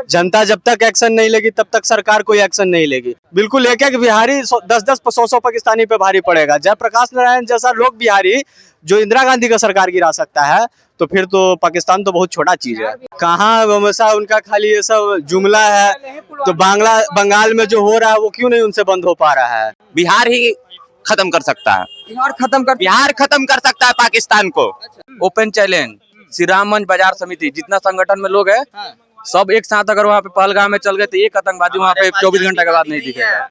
जनता जब तक एक्शन नहीं लेगी तब तक सरकार कोई एक्शन नहीं लेगी। बिल्कुल एक एक बिहारी 10-10 100-100 पाकिस्तानी पे भारी पड़ेगा। जयप्रकाश नारायण जैसा लोग बिहारी जो इंदिरा गांधी का सरकार गिरा सकता है तो फिर तो पाकिस्तान तो बहुत छोटा चीज है। कहाँ हमेशा उनका खाली ये सब जुमला है। तो बंगाल में जो हो रहा है वो क्यों नहीं उनसे बंद हो पा रहा है। बिहार ही खत्म कर सकता है, बिहार खत्म कर सकता है पाकिस्तान को। ओपन चैलेंज श्री राम मंच बाजार समिति जितना संगठन में लोग है सब एक साथ अगर वहाँ पे पहलगाम में चल गए तो एक आतंकवादी वहाँ पे 24 घंटे के बाद नहीं दिखेगा।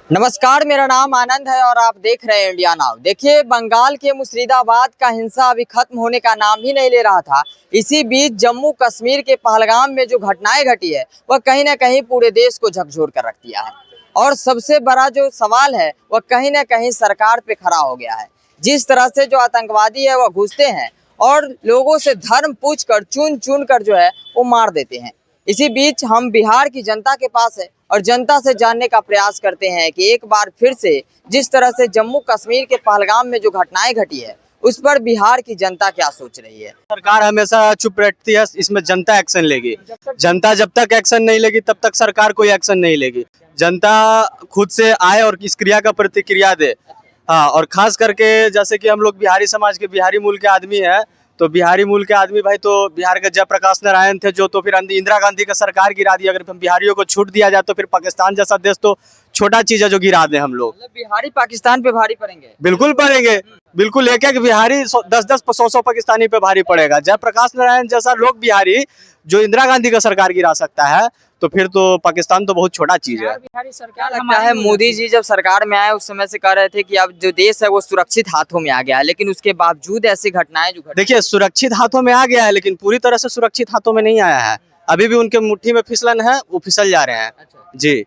नमस्कार, मेरा नाम आनंद है और आप देख रहे हैं इंडिया नाउ। देखिए, बंगाल के मुर्शिदाबाद का हिंसा अभी खत्म होने का नाम ही नहीं ले रहा था। इसी बीच जम्मू कश्मीर के पहलगाम में जो घटनाएं घटी है वह कहीं ना कहीं पूरे देश को झकझोर कर रख दिया है। और सबसे बड़ा जो सवाल है वह कहीं ना कहीं सरकार पे खड़ा हो गया है। जिस तरह से जो आतंकवादी है वह घुसते हैं और लोगों से धर्म पूछ कर चुन चुन कर जो है वो मार देते हैं। इसी बीच हम बिहार की जनता के पास है और जनता से जानने का प्रयास करते हैं कि एक बार फिर से जिस तरह से जम्मू कश्मीर के पहलगाम में जो घटनाएं घटी है उस पर बिहार की जनता क्या सोच रही है। सरकार हमेशा चुप रहती है, इसमें जनता एक्शन लेगी। जनता जब तक एक्शन नहीं लेगी तब तक सरकार कोई एक्शन नहीं लेगी। जनता खुद से आए और इस क्रिया का प्रतिक्रिया दे। हाँ, और खास करके जैसे कि हम लोग बिहारी समाज के बिहारी मूल के आदमी हैं तो बिहारी मूल के आदमी भाई तो बिहार के जयप्रकाश नारायण थे जो तो फिर इंदिरा गांधी का सरकार गिरा दी। अगर हम बिहारियों को छूट दिया जाए तो फिर पाकिस्तान जैसा देश तो छोटा चीज है जो गिरा दे हम लोग। बिहारी पाकिस्तान पे भारी पड़ेंगे। बिल्कुल पड़ेंगे, बिल्कुल एक एक बिहारी 10-10 100-100 पाकिस्तानी पे भारी पड़ेगा। जयप्रकाश नारायण जैसा लोग बिहारी जो इंदिरा गांधी का सरकार गिरा सकता है तो फिर तो पाकिस्तान तो बहुत छोटा चीज है। बिहारी सरकार लगता है मोदी जी जब सरकार में आए उस समय से कह रहे थे कि अब जो देश है वो सुरक्षित हाथों में आ गया है, लेकिन उसके बावजूद ऐसी घटनाएं जो देखिए सुरक्षित हाथों में आ गया है लेकिन पूरी तरह से सुरक्षित हाथों में नहीं आया है। अभी भी उनके मुट्ठी में फिसलन है, वो फिसल जा रहे हैं। जी,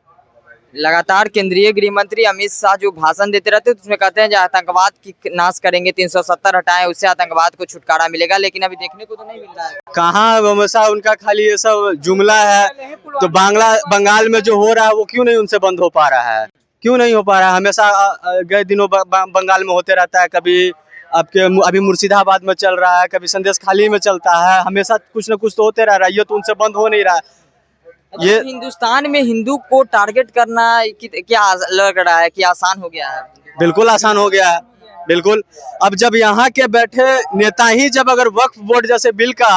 लगातार केंद्रीय गृह मंत्री अमित शाह जो भाषण देते रहते हैं उसमें कहते हैं जो आतंकवाद की नाश करेंगे, 370 हटाएं, उससे आतंकवाद को छुटकारा मिलेगा, लेकिन अभी देखने को तो नहीं मिल रहा है। कहाँ हमेशा उनका खाली ये सब जुमला है। तो बंगाल में जो हो रहा है वो क्यों नहीं उनसे बंद हो पा रहा है, क्यों नहीं हो पा रहा है। हमेशा गए दिनों बंगाल में होते रहता है। कभी आपके अभी मुर्शिदाबाद में चल रहा है, कभी संदेश खाली में चलता है। हमेशा कुछ न कुछ तो होते रह रहा है, ये तो उनसे बंद हो नहीं रहा है। ये हिंदुस्तान में हिंदू को टारगेट करना क्या लग रहा है कि आसान हो गया है? बिल्कुल आसान हो गया है, बिल्कुल। अब जब यहाँ के बैठे नेता ही जब अगर वक्फ बोर्ड जैसे बिल का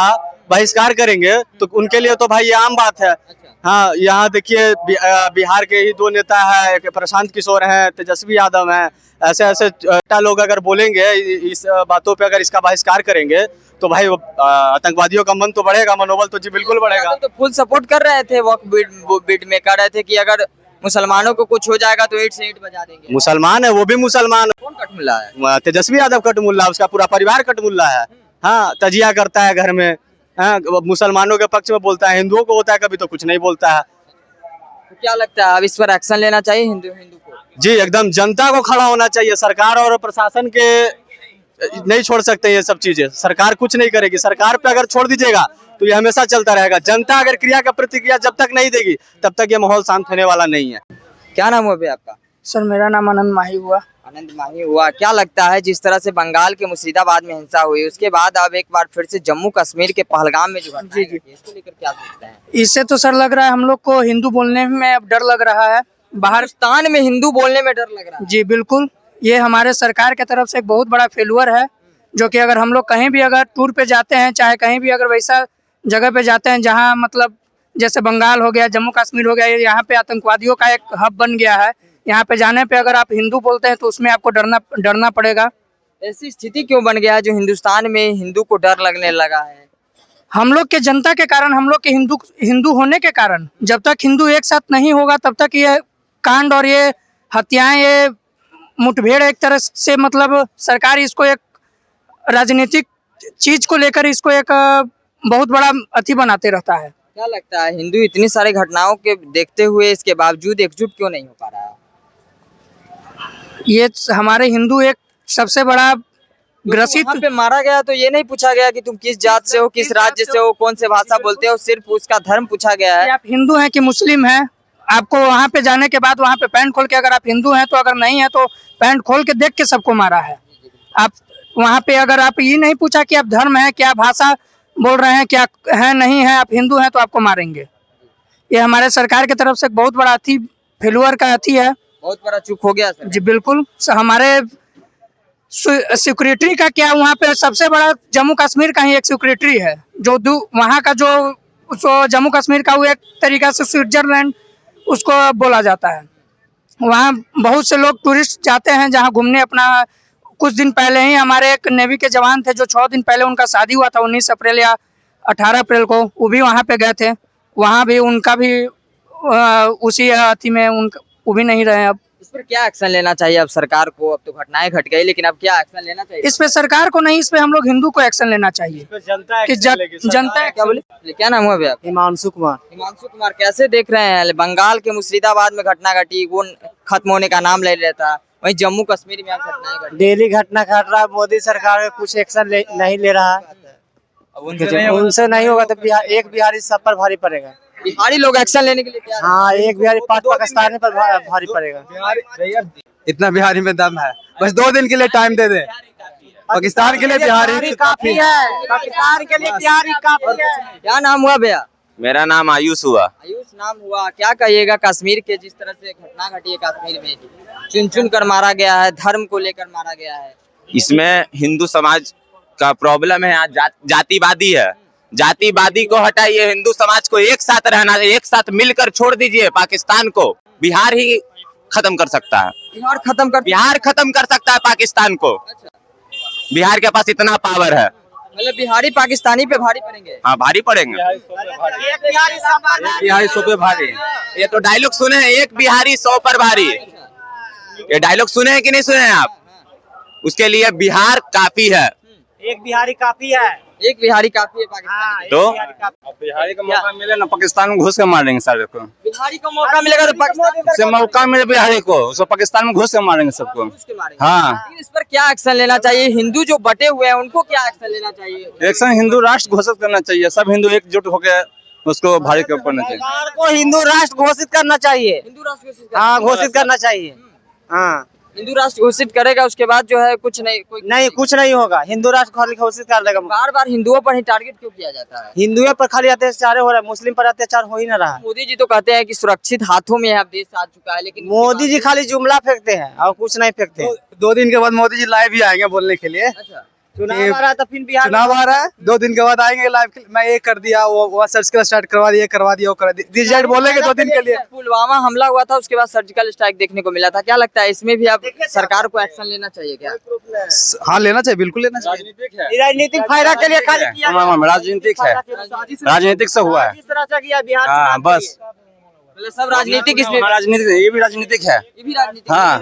बहिष्कार करेंगे तो उनके लिए तो भाई ये आम बात है। हाँ, यहाँ देखिए बिहार के ही दो नेता है, प्रशांत किशोर हैं, तेजस्वी यादव हैं। ऐसे ऐसे लोग अगर बोलेंगे इस बातों पे, अगर इसका बहिष्कार करेंगे तो भाई आतंकवादियों का मन तो बढ़ेगा, मनोबल तो जी बिल्कुल बढ़ेगा। तो फुल सपोर्ट कर रहे थे वक्फ बिल में, कह रहे थे कि अगर मुसलमानों को कुछ हो जाएगा तो ईंट से ईंट बजा देंगे। मुसलमान है, वो भी मुसलमान। कौन कटमुल्ला है? तेजस्वी यादव कटमुल्ला, उसका पूरा परिवार कटमुल्ला है। हाँ, तजिया करता है घर में। हाँ, मुसलमानों के पक्ष में बोलता है, हिंदुओं को होता है कभी तो कुछ नहीं बोलता है। तो क्या लगता है अब इस पर एक्शन लेना चाहिए हिंदू को? जी एकदम, जनता को खड़ा होना चाहिए। सरकार और प्रशासन के नहीं छोड़ सकते ये सब चीजें। सरकार कुछ नहीं करेगी। सरकार पे अगर छोड़ दीजिएगा तो ये हमेशा चलता रहेगा। जनता अगर क्रिया का प्रतिक्रिया जब तक नहीं देगी तब तक ये माहौल शांत होने वाला नहीं है। क्या नाम हुआ आपका? सर मेरा नाम आनंद माही हुआ। आनंद माही हुआ। क्या लगता है जिस तरह से बंगाल के मुर्शिदाबाद में हिंसा हुई उसके बाद अब एक बार फिर से जम्मू कश्मीर के पहलगाम में जो घटना है इसको लेकर क्या सोचते हैं? इससे तो सर लग रहा है हम लोग को हिंदू बोलने में अब डर लग रहा है। हिंदुस्तान में हिंदू बोलने में डर लग रहा है। जी बिल्कुल, ये हमारे सरकार की तरफ से एक बहुत बड़ा फेलुअर है, जो कि अगर हम लोग कहीं भी अगर टूर पे जाते हैं, चाहे कहीं भी अगर वैसा जगह पे जाते हैं जहाँ मतलब जैसे बंगाल हो गया, जम्मू कश्मीर हो गया, यहाँ पे आतंकवादियों का एक हब बन गया है। यहाँ पे जाने पे अगर आप हिंदू बोलते हैं तो उसमें आपको डरना पड़ेगा। ऐसी स्थिति क्यों बन गया है जो हिंदुस्तान में हिंदू को डर लगने लगा है? हम लोग के जनता के कारण, हम लोग के हिंदू होने के कारण। जब तक हिंदू एक साथ नहीं होगा तब तक ये कांड और ये हत्याएं, ये मुठभेड़ एक तरह से मतलब सरकार इसको एक राजनीतिक चीज को लेकर इसको एक बहुत बड़ा अति बनाते रहता है। क्या लगता है हिंदू इतनी सारी घटनाओं के देखते हुए इसके बावजूद एकजुट क्यों नहीं हो पा रहा है? ये हमारे हिंदू एक सबसे बड़ा ग्रसित वहाँ पे मारा गया तो ये नहीं पूछा गया कि तुम किस जात से हो, किस राज्य से हो, कौन से भाषा बोलते हो, सिर्फ उसका धर्म पूछा गया है। आप हिंदू हैं कि मुस्लिम हैं, आपको वहाँ पे जाने के बाद वहाँ पे पैंट खोल के, अगर आप हिंदू हैं तो, अगर नहीं है तो पैंट खोल के देख के सबको मारा है। आप वहाँ पे अगर आप ये नहीं पूछा कि आप धर्म है क्या, भाषा बोल रहे हैं क्या है, नहीं है, आप हिंदू हैं तो आपको मारेंगे। ये हमारे सरकार की तरफ से एक बहुत बड़ा अति फेलुअर का अति है। बहुत बड़ा चूक हो गया सर। जी बिल्कुल। हमारे सिक्योरिटी का क्या, वहाँ पे सबसे बड़ा जम्मू कश्मीर का ही एक सिक्योरिटी है जो वहाँ का जो जम्मू कश्मीर का वो एक तरीका से स्विट्जरलैंड उसको बोला जाता है। वहाँ बहुत से लोग टूरिस्ट जाते हैं जहाँ घूमने। अपना कुछ दिन पहले ही हमारे एक नेवी के जवान थे जो 6 दिन पहले उनका शादी हुआ था 19 अप्रैल या 18 अप्रैल को, वो भी वहाँ पे गए थे। वहाँ भी उनका भी उसी अति में उनका वो भी नहीं रहे। अब इस पर क्या एक्शन लेना चाहिए अब सरकार को? अब तो घटनाएं घट गई, लेकिन अब क्या एक्शन लेना चाहिए? इस पे सरकार को नहीं, इस पे हम लोग हिंदू को एक्शन लेना चाहिए जनता कि जनता क्या बोले? क्या नाम हुआ भैया? हिमांशु कुमार। हिमांशु कुमार, कैसे देख रहे हैं बंगाल के मुर्शिदाबाद में घटना घटी, वो खत्म होने का नाम ले लेता, वहीं जम्मू कश्मीर में अब घटनाएं घटी। डेली घटना घट रहा है, मोदी सरकार कुछ एक्शन नहीं ले रहा है। उनसे नहीं होगा तो एक बिहारी सब पर भारी पड़ेगा। बिहारी लोग एक्शन लेने के लिए तैयार हैं। हाँ, एक बिहारी पाकिस्तानी पर भारी पड़ेगा। इतना बिहारी में दम है, बस 2 दिन के लिए टाइम दे दे। पाकिस्तान के लिए बिहारी काफी है, पाकिस्तान के लिए बिहारी काफी है। क्या नाम हुआ भैया? मेरा नाम आयुष हुआ। आयुष नाम हुआ। क्या कहिएगा कश्मीर के जिस तरह से घटना घटी है कश्मीर में, चुन चुन कर मारा गया है, धर्म को लेकर मारा गया है। इसमें हिंदू समाज का प्रॉब्लम है, आज जातिवादी है। जातिवादी को हटाइए, हिंदू समाज को एक साथ रहना, एक साथ मिलकर छोड़ दीजिए। पाकिस्तान को बिहार ही खत्म कर सकता है। बिहार खत्म कर सकता है पाकिस्तान को। अच्छा, बिहार के पास इतना पावर है। मतलब बिहारी पाकिस्तानी पे भारी पड़ेंगे। हाँ, भारी पड़ेंगे। बिहारी 100 पे भारी। ये तो डायलॉग सुने हैं, एक बिहारी 100 पर भारी। ये डायलॉग सुने हैं कि नहीं सुने हैं आप? उसके लिए बिहार काफी है। एक बिहारी काफी है। एक बिहारी काफी है पाकिस्तान के। तो बिहारी का मौका मिले ना, पाकिस्तान में घुस के मारेंगे सारे को। बिहारी को मौका मिलेगा तो पाकिस्तान से मौका मिले बिहारी को, उसको पाकिस्तान में घुस के मारेंगे सबको। उसके मारेंगे। हाँ, लेकिन इस पर क्या एक्शन लेना चाहिए? हिंदू जो बटे हुए हैं उनको क्या एक्शन लेना चाहिए? एक्शन हिंदू राष्ट्र घोषित करना चाहिए। सब हिंदू एकजुट होकर उसको भारी के ऊपर चाहिए। सरकार को हिंदू राष्ट्र घोषित करना चाहिए। हिंदू राष्ट्र घोषित हाँ, घोषित करना चाहिए। हाँ, हिंदू राष्ट्र घोषित करेगा, उसके बाद जो है कुछ नहीं, कुछ नहीं होगा। हिंदू राष्ट्र खाली घोषित कर देगा। बार बार हिंदुओं पर ही टारगेट क्यों किया जाता है? हिंदुओं पर खाली अत्याचार हो रहा है, मुस्लिम पर अत्याचार हो ही ना रहा है। मोदी जी तो कहते हैं कि सुरक्षित हाथों में अब देश आ चुका है, लेकिन मोदी जी खाली जुमला फेंकते हैं और कुछ नहीं फेंकते। 2 दिन के बाद मोदी जी लाइव भी आएंगे बोलने के लिए। अच्छा, चुनाव आ रहा है तो फिर बिहार चुनाव आ रहा है, 2 दिन के बाद आएंगे लाइव। मैं ये कर दिया, वो सर्जिकल स्ट्राइक करवा दिया, वो कर दिया, रिजल्ट बोलेंगे 2 दिन के लिए। पुलवामा हमला हुआ था, उसके बाद सर्जिकल स्ट्राइक देखने को मिला था। क्या लगता है इसमें भी अब सरकार को एक्शन लेना चाहिए क्या? हाँ, लेना चाहिए, बिल्कुल लेना चाहिए। राजनीतिक फायदा के लिए खाली किया गया। राजनीतिक है, राजनीतिक से हुआ है। किस तरह से किया बिहार? हाँ, बस मतलब सब राजनीतिक इसमें, राजनीतिक, ये भी राजनीतिक है। ये भी राजनीतिक हाँ,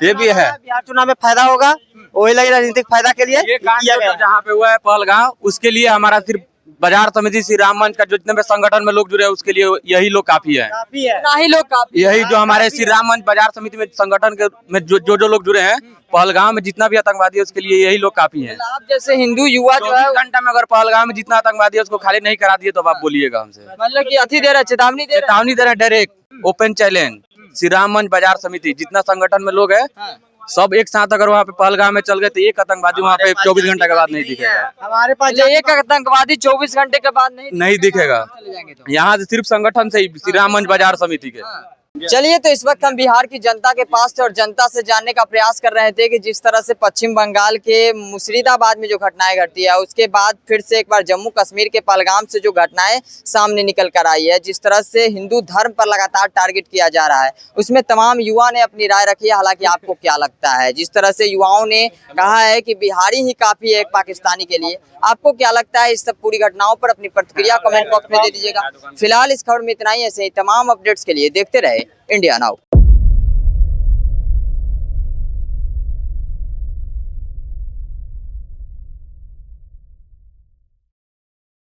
ये भी है। बिहार चुनाव में फायदा होगा, वही लगी राजनीतिक फायदा के लिए ये कांड जो जहाँ पे हुआ है पहलगांव, उसके लिए हमारा सिर्फ बाजार समिति श्री राम मंच का जो जितने भी संगठन में लोग जुड़े हैं उसके लिए यही लोग काफी है। काफी है। ना ही लोग काफी, यही जो हमारे श्री राम मंच बाजार समिति में संगठन के में जो लोग जुड़े हैं, पहलगांव में जितना भी आतंकवादी है उसके लिए यही लोग काफी है। आप जैसे हिंदू युवा जो है, 24 घंटा में अगर पहलगांव में जितना आतंकवादी है उसको खाली नहीं करा दिए तो अब आप बोलिएगा हमसे। मतलब कि अति दे रहा है, चेतावनी दे रहा दे रहे direct open challenge. Shri Ram मंच बाजार समिति जितना संगठन में लोग है, है। सब एक साथ अगर वहाँ पे पहलगाम में चल गए तो एक आतंकवादी वहाँ पे 24 घंटे के बाद नहीं दिखेगा। हमारे पास मतलब एक आतंकवादी 24 घंटे के बाद नहीं दिखेगा। चले जाएंगे तो। यहाँ से सिर्फ संगठन से ही, श्री राम मंच बाजार समिति के। चलिए, तो इस वक्त हम बिहार की जनता के पास थे और जनता से जानने का प्रयास कर रहे थे कि जिस तरह से पश्चिम बंगाल के मुर्शिदाबाद में जो घटनाएं घटती है, उसके बाद फिर से एक बार जम्मू कश्मीर के पहलगाम से जो घटनाएं सामने निकल कर आई है, जिस तरह से हिंदू धर्म पर लगातार टारगेट किया जा रहा है, उसमें तमाम युवा ने अपनी राय रखी है। हालांकि आपको क्या लगता है? जिस तरह से युवाओं ने कहा है कि बिहारी ही काफी है एक पाकिस्तानी के लिए, आपको क्या लगता है? इस सब पूरी घटनाओं पर अपनी प्रतिक्रिया कमेंट बॉक्स में दे दीजिएगा। फिलहाल इस खबर में इतना ही। ऐसे ही तमाम अपडेट्स के लिए देखते रहे इंडिया नाउ।